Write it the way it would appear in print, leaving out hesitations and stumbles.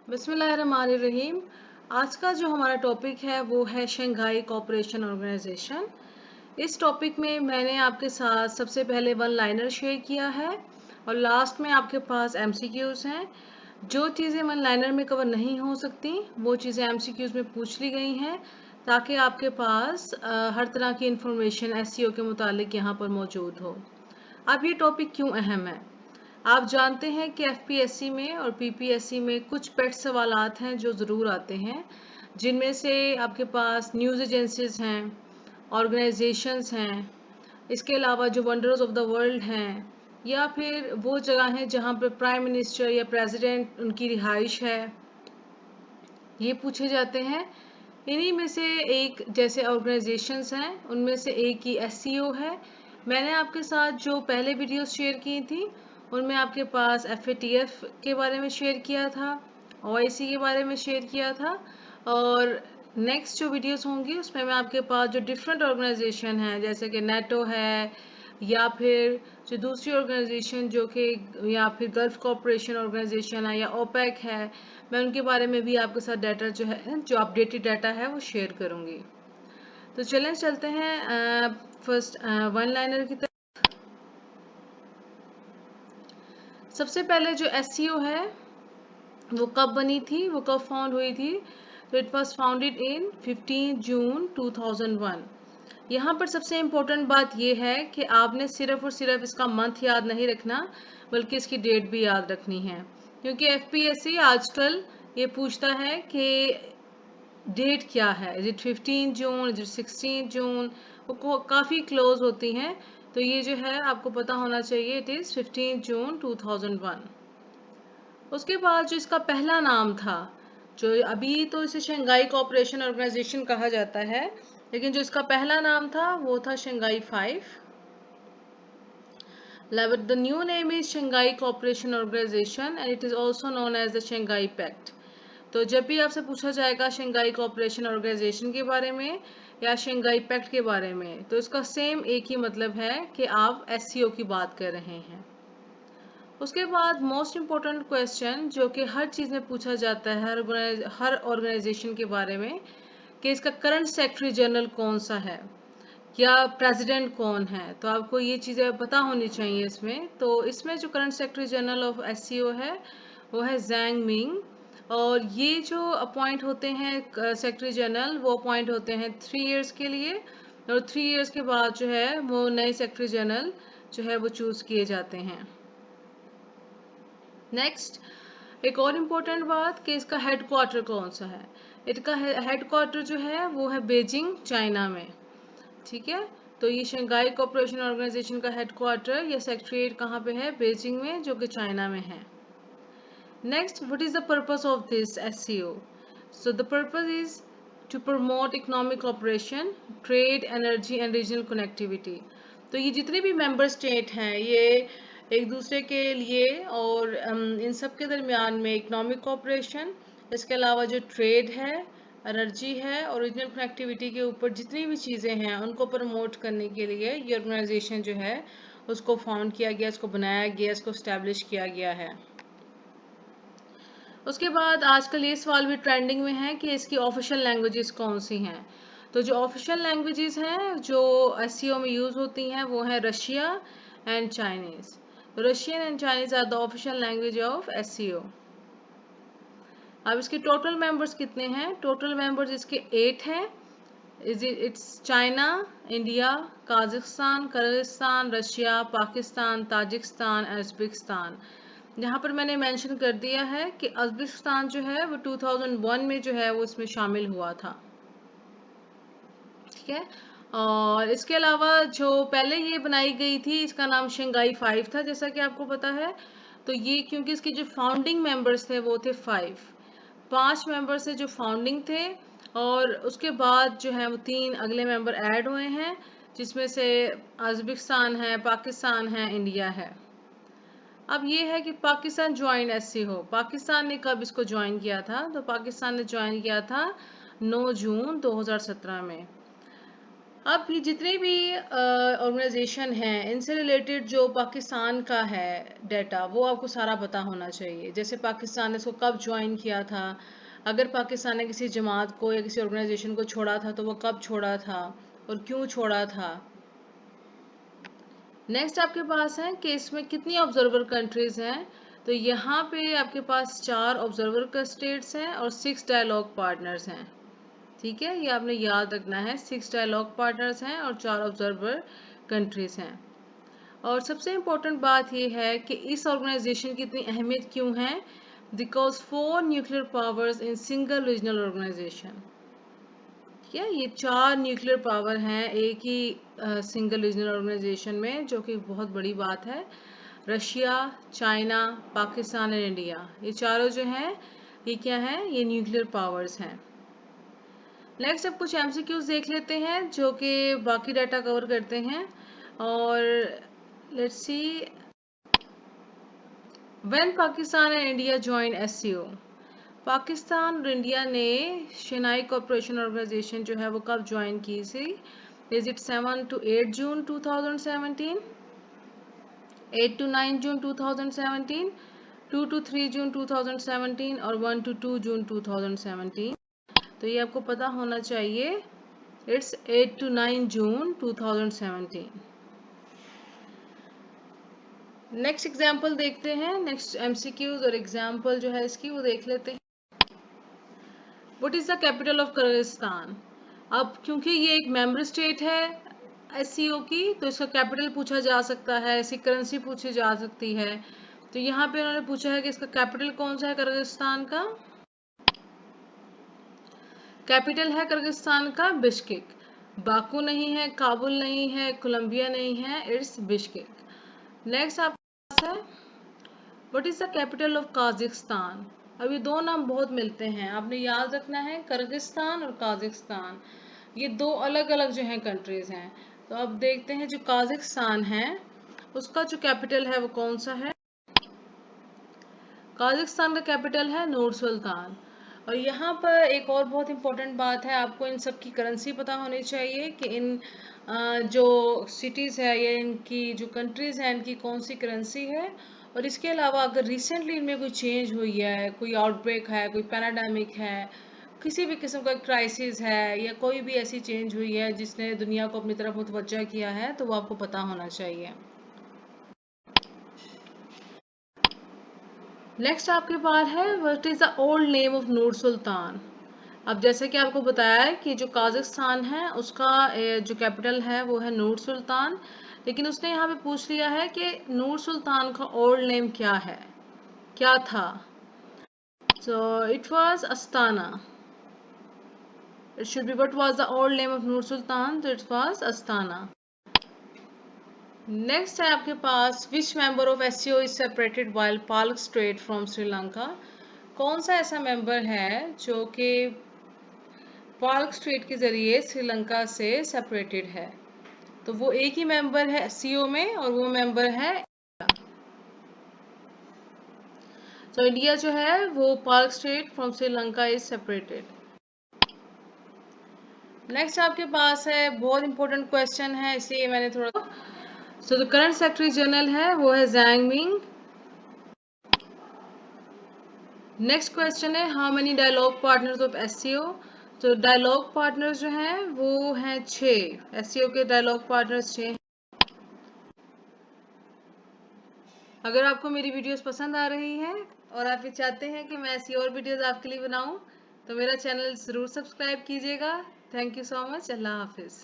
बिस्मिल्लाहिर्रहमानिर्रहीम। आज का जो हमारा टॉपिक है वो है शंघाई कोऑपरेशन ऑर्गेनाइजेशन। इस टॉपिक में मैंने आपके साथ सबसे पहले वन लाइनर शेयर किया है और लास्ट में आपके पास एमसीक्यूज हैं। जो चीज़ें वन लाइनर में कवर नहीं हो सकती वो चीज़ें एमसीक्यूज में पूछ ली गई हैं ताकि आपके पास हर तरह की इंफॉर्मेशन एसईओ के मुतालिक यहाँ पर मौजूद हो। अब ये टॉपिक क्यों अहम है? आप जानते हैं कि एफपीएससी में और पीपीएससी में कुछ पेट सवालात हैं जो ज़रूर आते हैं, जिनमें से आपके पास न्यूज़ एजेंसीज हैं, ऑर्गेनाइजेशंस हैं, इसके अलावा जो वंडर्स ऑफ द वर्ल्ड हैं, या फिर वो जगह हैं जहाँ पर प्राइम मिनिस्टर या प्रेसिडेंट उनकी रिहाइश है, ये पूछे जाते हैं। इन्हीं में से एक जैसे ऑर्गेनाइजेशंस हैं उनमें से एक ही एससीओ है। मैंने आपके साथ जो पहले वीडियोस शेयर की थी उनमें आपके पास एफएटीएफ के बारे में शेयर किया था, ओआईसी के बारे में शेयर किया था, और नेक्स्ट जो वीडियोस होंगी उसमें मैं आपके पास जो डिफरेंट ऑर्गेनाइजेशन है जैसे कि नेटो है या फिर जो दूसरी ऑर्गेनाइजेशन जो कि या फिर गल्फ कॉरपोरेशन ऑर्गेनाइजेशन है या ओपेक है, मैं उनके बारे में भी आपके साथ डाटा जो है जो अपडेटेड डाटा है वो शेयर करूंगी। तो चलें चलते हैं फर्स्ट वन लाइनर की तरफ। सबसे पहले जो एससीओ है वो कब बनी थी, वो कब फाउंड हुई थी? तो इट वाज फाउंडेड इन 15 जून 2001। यहाँ पर सबसे इम्पोर्टेंट बात यह है कि आपने सिर्फ और सिर्फ इसका मंथ याद नहीं रखना बल्कि इसकी डेट भी याद रखनी है, क्योंकि एफपीएससी आजकल ये पूछता है कि डेट क्या है, is it 15 June, is it 16 जून, वो काफ़ी क्लोज होती हैं। तो ये जो है आपको पता होना चाहिए, इट इज़ 15 जून 2001। उसके बाद जो इसका पहला नाम था, जो अभी तो इसे शंघाई कोऑपरेशन ऑर्गेनाइजेशन कहा जाता है, लेकिन जो इसका पहला नाम था वो था Shanghai 5। The new name is Shanghai Cooperation Organization and it is also known as the Shanghai Pact. तो जब भी आपसे पूछा जाएगा शंघाई कोऑपरेशन ऑर्गेनाइजेशन के बारे में या शंघाई पैक्ट के बारे में, तो इसका सेम एक ही मतलब है कि आप एससीओ की बात कर रहे हैं। उसके बाद मोस्ट इम्पोर्टेंट क्वेश्चन जो कि हर चीज़ में पूछा जाता है, हर ऑर्गेनाइजेशन के बारे में, कि इसका करंट सेक्रेटरी जनरल कौन सा है या प्रेसिडेंट कौन है। तो आपको ये चीज़ें पता होनी चाहिए इसमें। तो इसमें जो current secretary general of SCO है वो है जैंग मिंग, और ये जो अपॉइंट होते हैं सेक्रेटरी जनरल, वो अपॉइंट होते हैं 3 इयर्स के लिए, और 3 इयर्स के बाद जो है वो नए सेक्रेटरी जनरल जो है वो चूज़ किए जाते हैं। नेक्स्ट, एक और इम्पोर्टेंट बात कि इसका हेड क्वार्टर कौन सा है। इसका हेड क्वार्टर जो है वो है बीजिंग, चाइना में। ठीक है, तो ये शंघाई कोऑपरेशन ऑर्गेनाइजेशन का हेड क्वार्टर या सेक्रेटरीट कहाँ पे है? बीजिंग में, जो कि चाइना में है। Next, what is the purpose of this SCO? So the purpose is to promote economic cooperation, trade, energy and regional connectivity. तो ये जितने भी मेंबर स्टेट हैं ये एक दूसरे के लिए और इन सब के दरमियान में इकोनॉमिक कॉपरेशन, इसके अलावा जो ट्रेड है, एनर्जी है और रीजनल कनेक्टिविटी के ऊपर जितनी भी चीज़ें हैं उनको प्रमोट करने के लिए ये ऑर्गेनाइजेशन जो है उसको फाउंड किया गया, इसको बनाया गया, इसको इस्टेब्लिश किया गया है। उसके बाद आजकल ये सवाल भी ट्रेंडिंग में है कि इसकी ऑफिशियल लैंग्वेजेस कौन सी हैं। तो जो ऑफिशियल लैंग्वेजेस हैं जो एससीओ में यूज़ होती हैं वो है Russia and Chinese. Russian and Chinese are the official language of SCO. अब इसके टोटल मेंबर्स कितने हैं? टोटल मेंबर्स इसके 8 हैं। It's China, India, Kazakhstan, Kyrgyzstan, Russia, Pakistan, Tajikistan, Uzbekistan. यहाँ पर मैंने मेंशन कर दिया है कि उज़्बेकिस्तान जो है वो 2001 में जो है वो इसमें शामिल हुआ था। ठीक है, और इसके अलावा जो पहले ये बनाई गई थी इसका नाम शंघाई 5 था, जैसा कि आपको पता है। तो ये क्योंकि इसके जो फाउंडिंग मेंबर्स थे वो थे 5 मेंबर्स थे जो फाउंडिंग थे, और उसके बाद जो है वो 3 अगले मेंबर ऐड हुए हैं, जिसमें से उज़्बेकिस्तान है, पाकिस्तान है, इंडिया है। अब ये है कि पाकिस्तान ज्वाइन ऐसे हो, पाकिस्तान ने कब इसको ज्वाइन किया था? तो पाकिस्तान ने ज्वाइन किया था 9 जून 2017 में। अब ये जितने भी ऑर्गेनाइजेशन हैं इनसे रिलेटेड जो पाकिस्तान का है डाटा वो आपको सारा पता होना चाहिए। जैसे पाकिस्तान ने इसको कब ज्वाइन किया था, अगर पाकिस्तान ने किसी जमात को या किसी ऑर्गेनाइजेशन को छोड़ा था तो वो कब छोड़ा था और क्यों छोड़ा था। नेक्स्ट आपके पास है कि इसमें कितनी ऑब्जर्वर कंट्रीज हैं। तो यहाँ पे आपके पास 4 ऑब्जर्वर का स्टेट्स हैं और 6 डायलॉग पार्टनर्स हैं। ठीक है, ये आपने याद रखना है। 6 डायलॉग पार्टनर्स हैं और 4 ऑब्जर्वर कंट्रीज हैं। और सबसे इम्पोर्टेंट बात ये है कि इस ऑर्गेनाइजेशन की इतनी अहमियत क्यों है, because 4 nuclear powers in single regional organization. ठीक है, ये 4 न्यूक्लियर पावर हैं एक ही सिंगल रीजनल ऑर्गेनाइजेशन में, जो कि बहुत बड़ी बात है। रशिया, चाइना, पाकिस्तान और इंडिया, ये चारों जो हैं ये क्या है, ये न्यूक्लियर पावर्स हैं। नेक्स्ट अब कुछ एमसीक्यूज देख लेते हैं जो कि बाकी डाटा कवर करते हैं। और let's see, when Pakistan and India join SCO, Pakistan और इंडिया ने शंघाई कोऑपरेशन ऑर्गेनाइजेशन जो है वो कब ज्वाइन की थी। Is it 7 to 8 June 2017, 8 to 9 June 2017, 2 to 3 जून 2017 और 1 to 2 जून 2017। तो ये आपको पता होना चाहिए। It's 8 to 9 June 2017। Next example देखते हैं। नेक्स्ट एमसीक्यूज और एग्जाम्पल जो है इसकी वो देख लेते हैं। What is the capital of Kyrgyzstan. अब क्योंकि ये एक मेंबर स्टेट है एससीओ की, तो इसका कैपिटल पूछा जा सकता है, इसकी करेंसी पूछी जा सकती है। तो यहाँ पे उन्होंने पूछा है कि इसका कैपिटल कौन सा है किर्गिस्तान का। कैपिटल है किर्गिस्तान का बिश्केक। बाकू नहीं है, काबुल नहीं है, कोलंबिया नहीं है, इट्स बिश्केक। नेक्स्ट आपके पास है what is the capital of Kazakhstan. अब ये दो नाम बहुत मिलते हैं, आपने याद रखना है, किर्गिस्तान और काजिकिस्तान, ये दो अलग अलग जो हैं कंट्रीज हैं। तो अब देखते हैं जो काजिकिस्तान है उसका जो कैपिटल है वो कौन सा है। काजाकिस्तान का कैपिटल है नूर सुल्तान। और यहाँ पर एक और बहुत इंपॉर्टेंट बात है, आपको इन सब की करेंसी पता होनी चाहिए कि इन जो सिटीज़ है या इनकी जो कंट्रीज़ हैं इनकी कौन सी करेंसी है। और इसके अलावा अगर रिसेंटली इनमें कोई चेंज हुई है, कोई आउटब्रेक है, कोई पैराडामिक है, किसी भी किस्म का क्राइसिस है या कोई भी ऐसी चेंज हुई है जिसने दुनिया को अपनी तरफ मुतवज्जा किया है, तो वो आपको पता होना चाहिए। नेक्स्ट आपके पास है what is the old name of Nur Sultan. अब जैसे कि आपको बताया है कि जो काजाकिस्तान है उसका जो कैपिटल है वो है नूर सुल्तान, लेकिन उसने यहाँ पे पूछ लिया है कि नूर सुल्तान का ओल्ड नेम क्या है, क्या था। So it was Astana. It should be what was the old name of Nur Sultan, तो इट वाज अस्ताना। नेक्स्ट है आपके पास which member of SCO is separated while Palk strait from Sri Lanka. कौन सा ऐसा मेंबर है जो कि पाल्क स्ट्रेट के जरिए श्रीलंका से सेपरेटेड है। तो वो एक ही मेंबर है एससीओ में और वो मेंबर है इंडिया। तो इंडिया जो है वो Palk strait from Sri Lanka is separated. Next आपके पास है बहुत इंपॉर्टेंट क्वेश्चन है, इसलिए मैंने थोड़ा so the current secretary general है वो है जैंग मिंग। नेक्स्ट क्वेश्चन है how many dialogue partners of SCO. तो डायलॉग पार्टनर्स जो हैं वो हैं 6, एससीओ के डायलॉग पार्टनर्स 6। अगर आपको मेरी वीडियोस पसंद आ रही हैं और आप ये चाहते हैं कि मैं ऐसी और वीडियोस आपके लिए बनाऊं, तो मेरा चैनल ज़रूर सब्सक्राइब कीजिएगा। Thank you so much. अल्लाह हाफिज़।